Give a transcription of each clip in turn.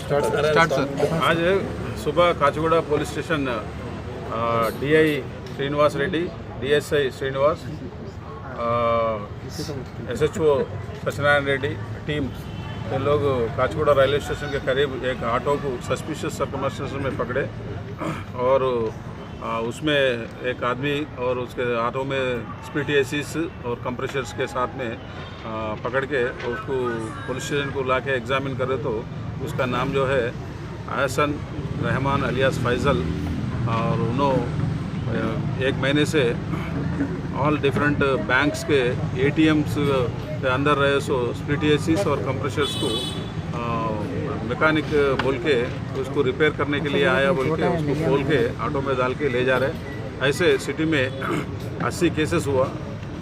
आज सुबह Kachiguda police station DI Srinivas Reddy, DSI Srinivas, SHO Satyanarayana Reddy team ये लोग काचीगुड़ा रेलवे स्टेशन के करीब एक ऑटो को सस्पिशियस सर्कमस्टेंसेस में पकड़े और उसमें एक आदमी और उसके ऑटो में स्प्लिट एसीज और कंप्रेशर्स के साथ में पकड़ के उसको पुलिस स्टेशन को लाके एग्जामिन करे तो उसका नाम जो है अहसन रहमान अलियास फैज़ल और उन्होंने एक महीने से ऑल डिफरेंट बैंक्स के एटीएम्स के अंदर रहे सो स्प्लिट एसीज और कंप्रेशर्स को मैकेनिक बोल के उसको रिपेयर करने के लिए आया बोल के उसको खोल के ऑटो में डाल के ले जा रहे। ऐसे सिटी में 80 केसेस हुआ।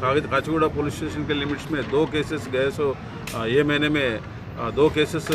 काचीगुड़ा पुलिस स्टेशन के लिमिट्स में 2 केसेस गए सो ये महीने में 2 केसेस